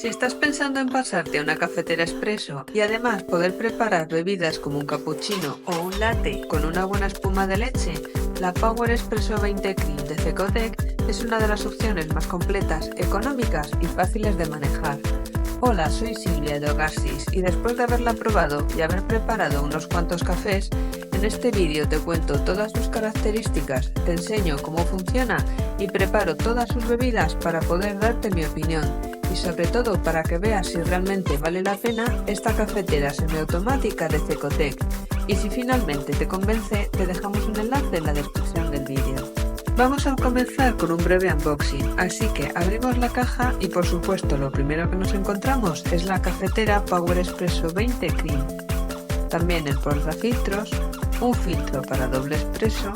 Si estás pensando en pasarte a una cafetera expreso y además poder preparar bebidas como un cappuccino o un latte con una buena espuma de leche, la Power Espresso 20 Cream de Cecotec es una de las opciones más completas, económicas y fáciles de manejar. Hola, soy Silvia de Hogarsis y después de haberla probado y haber preparado unos cuantos cafés, en este vídeo te cuento todas sus características, te enseño cómo funciona y preparo todas sus bebidas para poder darte mi opinión. Y sobre todo para que veas si realmente vale la pena esta cafetera semiautomática de Cecotec. Y si finalmente te convence, te dejamos un enlace en la descripción del vídeo. Vamos a comenzar con un breve unboxing, así que abrimos la caja y por supuesto lo primero que nos encontramos es la cafetera Power Espresso 20 Cream. También el portafiltros, un filtro para doble expreso,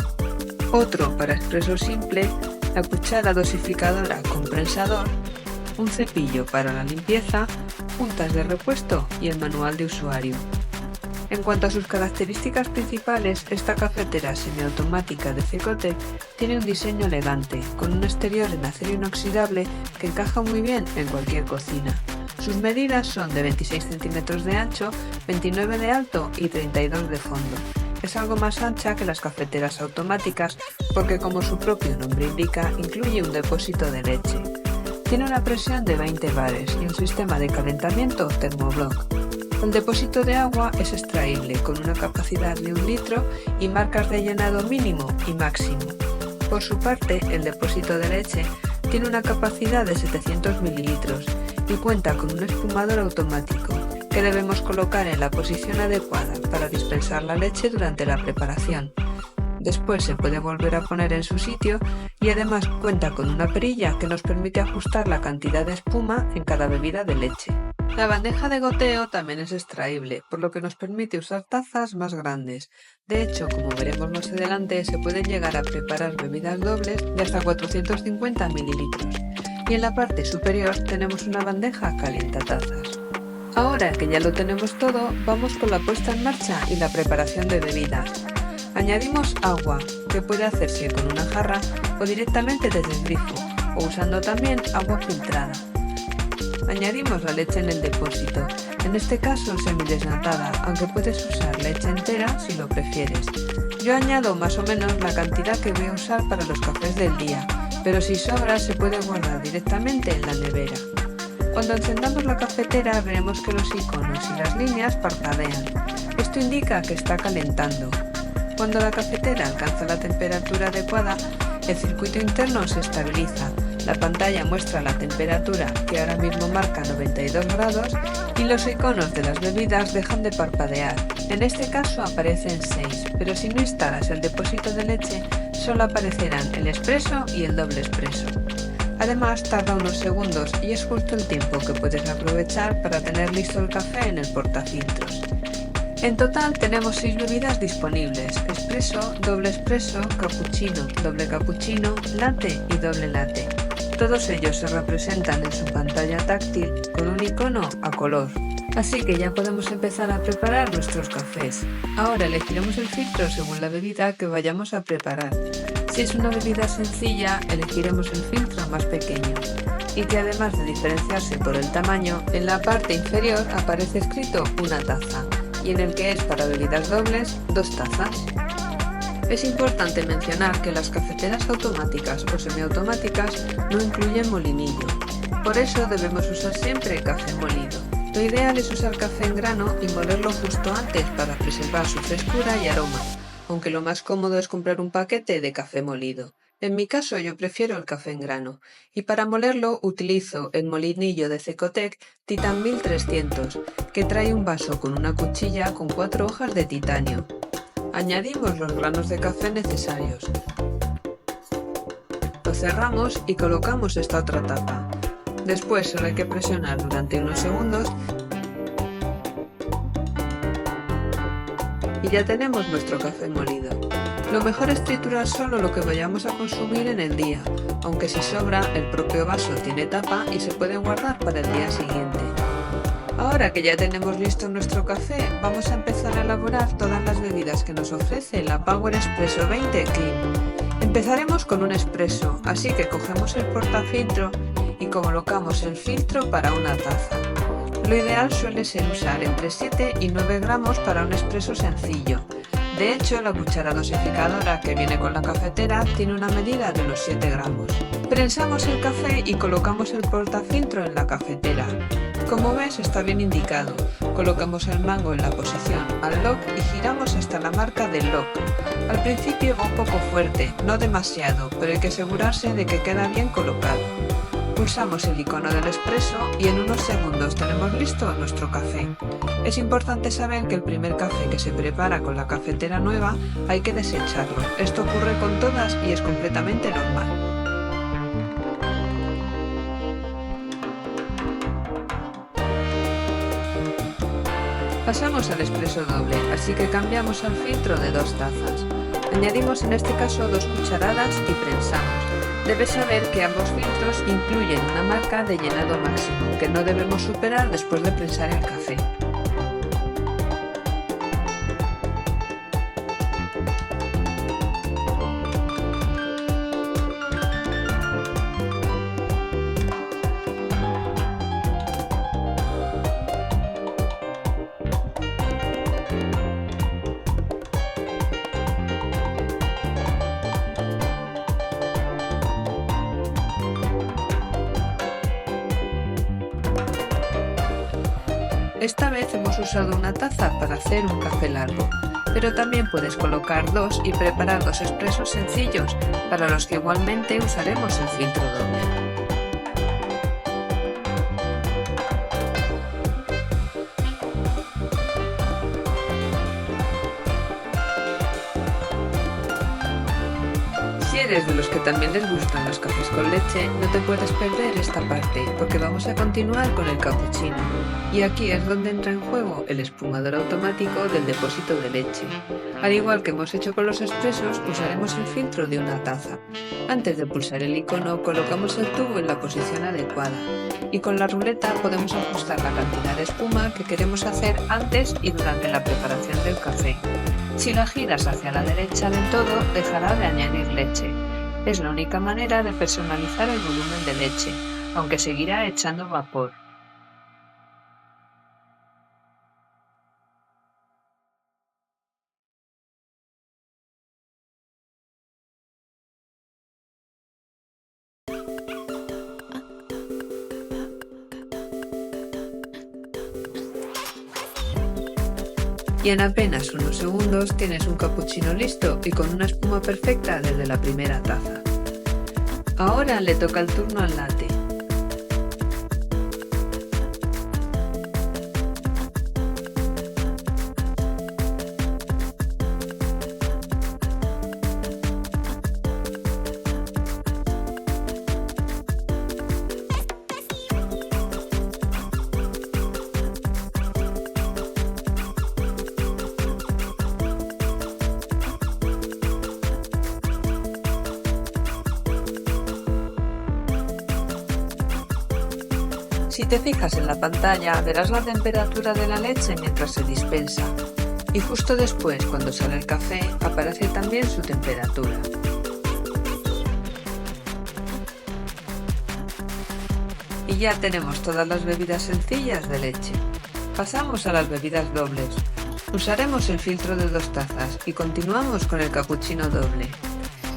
otro para expreso simple, la cuchara dosificadora con prensador, un cepillo para la limpieza, puntas de repuesto y el manual de usuario. En cuanto a sus características principales, esta cafetera semiautomática de Cecotec tiene un diseño elegante, con un exterior en acero inoxidable que encaja muy bien en cualquier cocina. Sus medidas son de 26 centímetros de ancho, 29 de alto y 32 de fondo. Es algo más ancha que las cafeteras automáticas porque, como su propio nombre indica, incluye un depósito de leche. Tiene una presión de 20 bares y un sistema de calentamiento termoblock. El depósito de agua es extraíble con una capacidad de 1 litro y marcas de llenado mínimo y máximo. Por su parte, el depósito de leche tiene una capacidad de 700 mililitros y cuenta con un espumador automático que debemos colocar en la posición adecuada para dispensar la leche durante la preparación. Después se puede volver a poner en su sitio y además cuenta con una perilla que nos permite ajustar la cantidad de espuma en cada bebida de leche. La bandeja de goteo también es extraíble, por lo que nos permite usar tazas más grandes. De hecho, como veremos más adelante, se pueden llegar a preparar bebidas dobles de hasta 450 mililitros. Y en la parte superior tenemos una bandeja calientatazas. Ahora que ya lo tenemos todo, vamos con la puesta en marcha y la preparación de bebidas. Añadimos agua, que puede hacerse con una jarra o directamente desde el grifo, o usando también agua filtrada. Añadimos la leche en el depósito, en este caso semidesnatada, aunque puedes usar leche entera si lo prefieres. Yo añado más o menos la cantidad que voy a usar para los cafés del día, pero si sobra se puede guardar directamente en la nevera. Cuando encendamos la cafetera veremos que los iconos y las líneas parpadean. Esto indica que está calentando. Cuando la cafetera alcanza la temperatura adecuada, el circuito interno se estabiliza, la pantalla muestra la temperatura, que ahora mismo marca 92 grados, y los iconos de las bebidas dejan de parpadear. En este caso aparecen 6, pero si no instalas el depósito de leche, solo aparecerán el expreso y el doble expreso. Además tarda unos segundos y es justo el tiempo que puedes aprovechar para tener listo el café en el portafiltros. En total tenemos 6 bebidas disponibles: expreso, doble expreso, cappuccino, doble cappuccino, latte y doble latte. Todos ellos se representan en su pantalla táctil con un icono a color. Así que ya podemos empezar a preparar nuestros cafés. Ahora elegiremos el filtro según la bebida que vayamos a preparar. Si es una bebida sencilla, elegiremos el filtro más pequeño, y que además de diferenciarse por el tamaño, en la parte inferior aparece escrito una taza, y en el que es para bebidas dobles, 2 tazas. Es importante mencionar que las cafeteras automáticas o semiautomáticas no incluyen molinillo, por eso debemos usar siempre café molido. Lo ideal es usar café en grano y molerlo justo antes para preservar su frescura y aroma, aunque lo más cómodo es comprar un paquete de café molido. En mi caso yo prefiero el café en grano, y para molerlo utilizo el molinillo de Cecotec Titan 1300, que trae un vaso con una cuchilla con 4 hojas de titanio. Añadimos los granos de café necesarios. Lo cerramos y colocamos esta otra tapa. Después solo hay que presionar durante unos segundos y ya tenemos nuestro café molido. Lo mejor es triturar solo lo que vayamos a consumir en el día, aunque si sobra, el propio vaso tiene tapa y se puede guardar para el día siguiente. Ahora que ya tenemos listo nuestro café, vamos a empezar a elaborar todas las bebidas que nos ofrece la Power Espresso 20 Cream. Empezaremos con un expreso, así que cogemos el portafiltro y colocamos el filtro para una taza. Lo ideal suele ser usar entre 7 y 9 gramos para un expreso sencillo. De hecho, la cuchara dosificadora que viene con la cafetera tiene una medida de unos 7 gramos. Prensamos el café y colocamos el portafiltro en la cafetera. Como ves, está bien indicado. Colocamos el mango en la posición unlock y giramos hasta la marca del lock. Al principio va un poco fuerte, no demasiado, pero hay que asegurarse de que queda bien colocado. Pulsamos el icono del expreso y en unos segundos tenemos listo nuestro café. Es importante saber que el primer café que se prepara con la cafetera nueva hay que desecharlo. Esto ocurre con todas y es completamente normal. Pasamos al expreso doble, así que cambiamos al filtro de 2 tazas. Añadimos en este caso 2 cucharadas y prensamos. Debes saber que ambos filtros incluyen una marca de llenado máximo, que no debemos superar después de prensar el café. Esta vez hemos usado una taza para hacer un café largo, pero también puedes colocar 2 y preparar 2 expresos sencillos, para los que igualmente usaremos el filtro doble. Si eres de los que también les gustan los cafés con leche, no te puedes perder esta parte, porque vamos a continuar con el cappuccino. Y aquí es donde entra en juego el espumador automático del depósito de leche. Al igual que hemos hecho con los expresos, usaremos el filtro de una taza. Antes de pulsar el icono, colocamos el tubo en la posición adecuada. Y con la ruleta podemos ajustar la cantidad de espuma que queremos hacer antes y durante la preparación del café. Si la giras hacia la derecha del todo, dejará de añadir leche. Es la única manera de personalizar el volumen de leche, aunque seguirá echando vapor. Y en apenas unos segundos tienes un cappuccino listo y con una espuma perfecta desde la primera taza. Ahora le toca el turno al latte. Si te fijas en la pantalla, verás la temperatura de la leche mientras se dispensa. Y justo después, cuando sale el café, aparece también su temperatura. Y ya tenemos todas las bebidas sencillas de leche. Pasamos a las bebidas dobles. Usaremos el filtro de 2 tazas y continuamos con el cappuccino doble.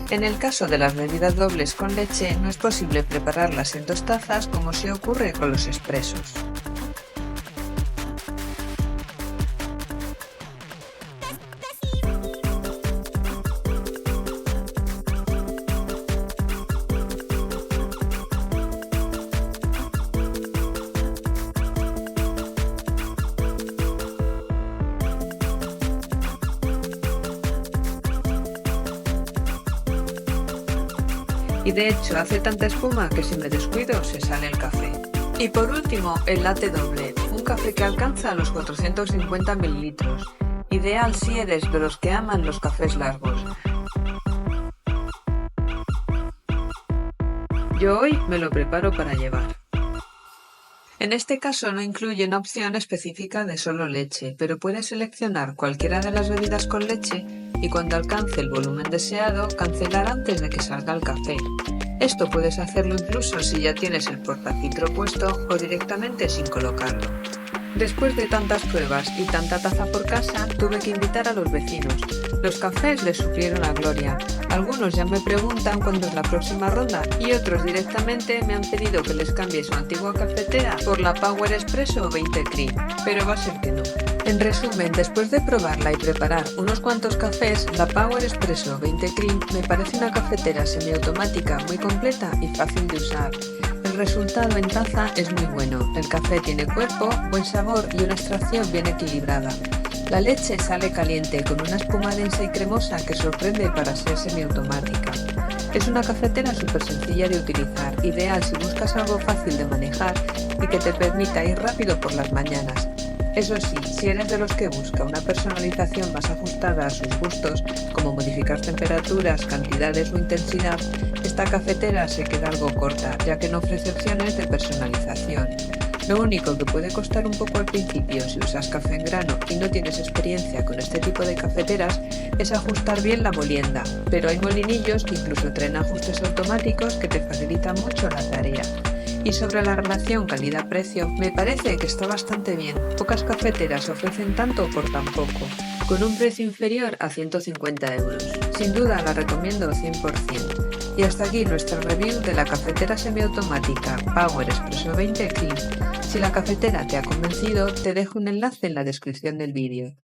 En el caso de las bebidas dobles con leche, no es posible prepararlas en 2 tazas como sí ocurre con los expresos. Y de hecho hace tanta espuma que si me descuido se sale el café. Y por último, el latte doble, un café que alcanza los 450 mililitros. Ideal si eres de los que aman los cafés largos. Yo hoy me lo preparo para llevar. En este caso no incluye una opción específica de solo leche, pero puedes seleccionar cualquiera de las bebidas con leche y cuando alcance el volumen deseado, cancelar antes de que salga el café. Esto puedes hacerlo incluso si ya tienes el portafiltro puesto o directamente sin colocarlo. Después de tantas pruebas y tanta taza por casa, tuve que invitar a los vecinos. Los cafés les supieron a gloria. Algunos ya me preguntan cuándo es la próxima ronda y otros directamente me han pedido que les cambie su antigua cafetera por la Power Espresso 20 Cream, pero va a ser que no. En resumen, después de probarla y preparar unos cuantos cafés, la Power Espresso 20 Cream me parece una cafetera semiautomática muy completa y fácil de usar. El resultado en taza es muy bueno, el café tiene cuerpo, buen sabor y una extracción bien equilibrada. La leche sale caliente con una espuma densa y cremosa que sorprende para ser semiautomática. Es una cafetera súper sencilla de utilizar, ideal si buscas algo fácil de manejar y que te permita ir rápido por las mañanas. Eso sí, si eres de los que busca una personalización más ajustada a sus gustos, como modificar temperaturas, cantidades o intensidad, esta cafetera se queda algo corta, ya que no ofrece opciones de personalización. Lo único que puede costar un poco al principio si usas café en grano y no tienes experiencia con este tipo de cafeteras es ajustar bien la molienda, pero hay molinillos que incluso traen ajustes automáticos que te facilitan mucho la tarea. Y sobre la relación calidad-precio, me parece que está bastante bien. Pocas cafeteras ofrecen tanto por tan poco, con un precio inferior a 150 euros. Sin duda la recomiendo 100%. Y hasta aquí nuestra review de la cafetera semiautomática Power Espresso 20 Cream. Si la cafetera te ha convencido, te dejo un enlace en la descripción del vídeo.